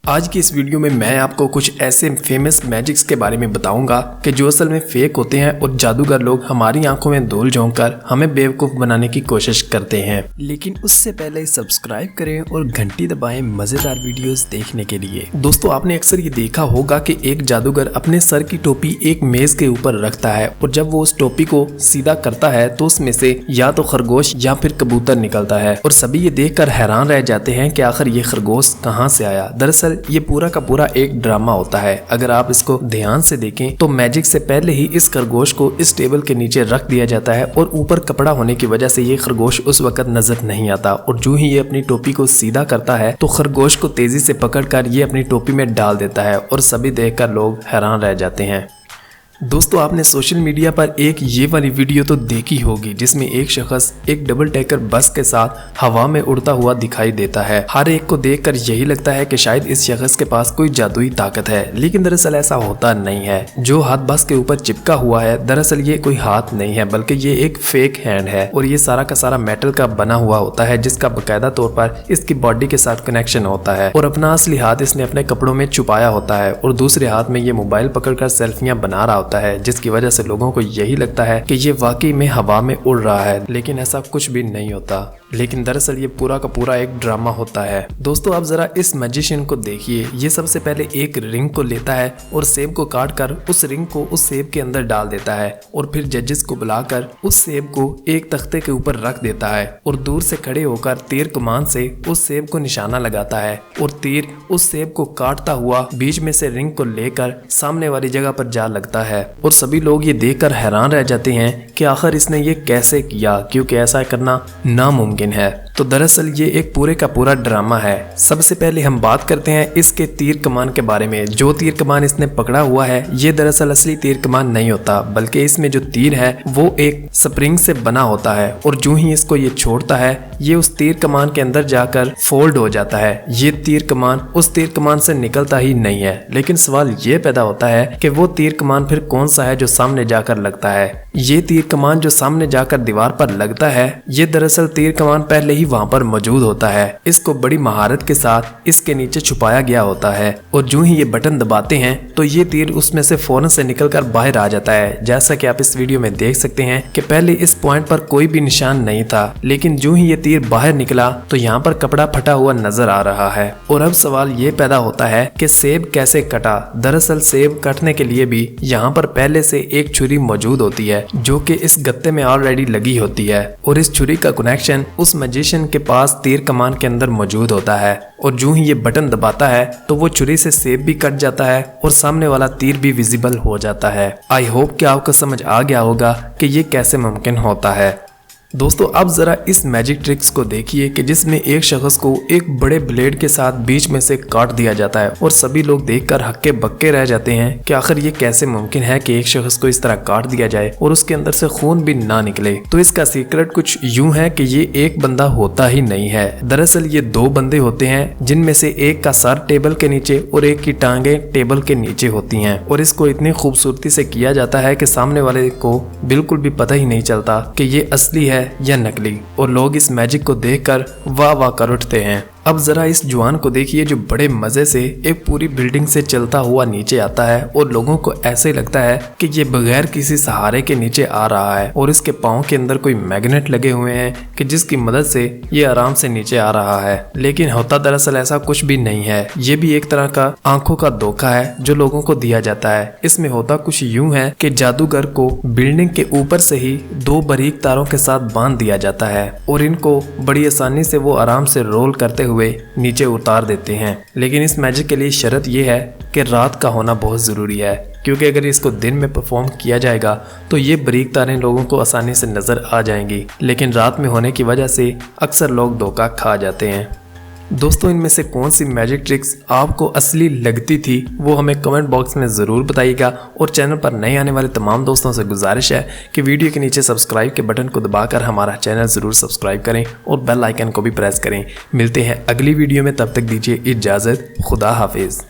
आज की इस वीडियो में मैं आपको कुछ ऐसे फेमस मैजिक्स के बारे में बताऊंगा कि जो असल में फेक होते हैं और जादूगर लोग हमारी आंखों में धूल झोंककर हमें बेवकूफ बनाने की कोशिश करते हैं। लेकिन उससे पहले सब्सक्राइब करें और घंटी दबाएं मजेदार वीडियोस देखने के लिए। दोस्तों, आपने अक्सर ये देखा होगा कि एक जादूगर अपने सर की टोपी एक मेज के ऊपर रखता है और जब वो उस टोपी को सीधा करता है तो उसमें से या तो खरगोश या फिर कबूतर निकलता है और सभी ये देखकर हैरान रह जाते हैं कि आखिर ये खरगोश कहाँ से आया। दरअसल ये पूरा का पूरा एक ड्रामा होता है। अगर आप इसको ध्यान से देखें तो मैजिक से पहले ही इस खरगोश को इस टेबल के नीचे रख दिया जाता है और ऊपर कपड़ा होने की वजह से ये खरगोश उस वक्त नजर नहीं आता और जो ही ये अपनी टोपी को सीधा करता है तो खरगोश को तेजी से पकड़कर ये अपनी टोपी में डाल देता है और सभी देखकर लोग हैरान रह जाते हैं। दोस्तों, आपने सोशल मीडिया पर एक ये वाली वीडियो तो देखी होगी जिसमें एक शख्स एक डबल डेकर बस के साथ हवा में उड़ता हुआ दिखाई देता है। हर एक को देखकर यही लगता है कि शायद इस शख्स के पास कोई जादुई ताकत है, लेकिन दरअसल ऐसा होता नहीं है। जो हाथ बस के ऊपर चिपका हुआ है दरअसल ये कोई हाथ नहीं है बल्कि ये एक फेक हैंड है और ये सारा का सारा मेटल का बना हुआ होता है जिसका बाकायदा तौर पर इसकी बॉडी के साथ कनेक्शन होता है और अपना असली हाथ इसने अपने कपड़ों में छुपाया होता है और दूसरे हाथ में ये मोबाइल पकड़कर सेल्फियां बना रहा होता है, जिसकी वजह से लोगों को यही लगता है कि ये वाकई में हवा में उड़ रहा है, लेकिन ऐसा कुछ भी नहीं होता। लेकिन दरअसल ये पूरा का पूरा एक ड्रामा होता है। दोस्तों, आप जरा इस मैजिशियन को देखिए। ये सबसे पहले एक रिंग को लेता है और सेब को काट कर उस रिंग को उस सेब के अंदर डाल देता है और फिर जजेस को बुलाकर उस सेब को एक तख्ते के ऊपर रख देता है और दूर से खड़े होकर तीर कमान से उस सेब को निशाना लगाता है और तीर उस सेब को काटता हुआ बीच में से रिंग को लेकर सामने वाली जगह पर जा लगता है और सभी लोग ये देखकर हैरान रह जाते हैं कि आखिर इसने ये कैसे किया, क्योंकि ऐसा करना नामुमकिन है। तो दरअसल ये एक पूरे का पूरा ड्रामा है। सबसे पहले हम बात करते हैं इसके तीर कमान के बारे में। जो तीर कमान इसने पकड़ा हुआ है ये दरअसल असली तीर कमान नहीं होता, बल्कि इसमें जो तीर है वो एक स्प्रिंग से बना होता है और जो ही इसको ये छोड़ता है ये उस तीर कमान के अंदर जाकर फोल्ड हो जाता है। ये तीर कमान उस तीर कमान से निकलता ही नहीं है। लेकिन सवाल ये पैदा होता है कि वो तीर कमान फिर कौन सा है जो सामने जाकर लगता है। ये तीर कमान जो सामने जाकर दीवार पर लगता है ये दरअसल तीर कमान पहले ही वहाँ पर मौजूद होता है। इसको बड़ी महारत के साथ इसके नीचे छुपाया गया होता है और जो ही ये बटन दबाते हैं तो ये तीर उसमें से फौरन से निकलकर बाहर आ जाता है। जैसा कि आप इस वीडियो में देख सकते हैं कि पहले इस पॉइंट पर कोई भी निशान नहीं था, लेकिन जो ही ये तीर बाहर निकला तो यहाँ पर कपड़ा फटा हुआ नजर आ रहा है। और अब सवाल ये पैदा होता है कि सेब कैसे कटा। दरअसल सेब काटने के लिए भी यहाँ पर पहले से एक छुरी मौजूद होती है जो कि इस गत्ते में ऑलरेडी लगी होती है और इस छुरी का कनेक्शन उस मैजिशियन के पास तीर कमान के अंदर मौजूद होता है और जो ही ये बटन दबाता है तो वो छुरी से सेब भी कट जाता है और सामने वाला तीर भी विजिबल हो जाता है। आई होप कि आपको समझ आ गया होगा कि ये कैसे मुमकिन होता है। दोस्तों, अब जरा इस मैजिक ट्रिक्स को देखिए कि जिसमें एक शख्स को एक बड़े ब्लेड के साथ बीच में से काट दिया जाता है और सभी लोग देखकर हक्के बक्के रह जाते हैं कि आखिर ये कैसे मुमकिन है कि एक शख्स को इस तरह काट दिया जाए और उसके अंदर से खून भी ना निकले। तो इसका सीक्रेट कुछ यूं है कि ये एक बंदा होता ही नहीं है। दरअसल ये दो बंदे होते हैं जिनमें से एक का सर टेबल के नीचे और एक की टांगे टेबल के नीचे होती हैं और इसको इतनी खूबसूरती से किया जाता है कि सामने वाले को बिल्कुल भी पता ही नहीं चलता कि ये असली है या नकली और लोग इस मैजिक को देखकर वाह वाह कर उठते हैं। अब जरा इस जवान को देखिए जो बड़े मजे से एक पूरी बिल्डिंग से चलता हुआ नीचे आता है और लोगों को ऐसे लगता है कि ये बगैर किसी सहारे के नीचे आ रहा है और इसके पाँव के अंदर कोई मैग्नेट लगे हुए हैं कि जिसकी मदद से ये आराम से नीचे आ रहा है। लेकिन होता दरअसल ऐसा कुछ भी नहीं है। ये भी एक तरह का आंखों का धोखा है जो लोगों को दिया जाता है। इसमें होता कुछ यूं है कि जादूगर को बिल्डिंग के ऊपर से ही दो बारीक तारों के साथ बांध दिया जाता है और इनको बड़ी आसानी से वो आराम से रोल करते हुए नीचे उतार देते हैं। लेकिन इस मैजिक के लिए शर्त यह है कि रात का होना बहुत ज़रूरी है, क्योंकि अगर इसको दिन में परफॉर्म किया जाएगा तो ये बारीक तारें लोगों को आसानी से नज़र आ जाएंगी, लेकिन रात में होने की वजह से अक्सर लोग धोखा खा जाते हैं। दोस्तों, इनमें से कौन सी मैजिक ट्रिक्स आपको असली लगती थी वो हमें कमेंट बॉक्स में ज़रूर बताइएगा और चैनल पर नए आने वाले तमाम दोस्तों से गुजारिश है कि वीडियो के नीचे सब्सक्राइब के बटन को दबाकर हमारा चैनल ज़रूर सब्सक्राइब करें और बेल आइकन को भी प्रेस करें। मिलते हैं अगली वीडियो में, तब तक दीजिए इजाज़त। खुदा हाफिज़।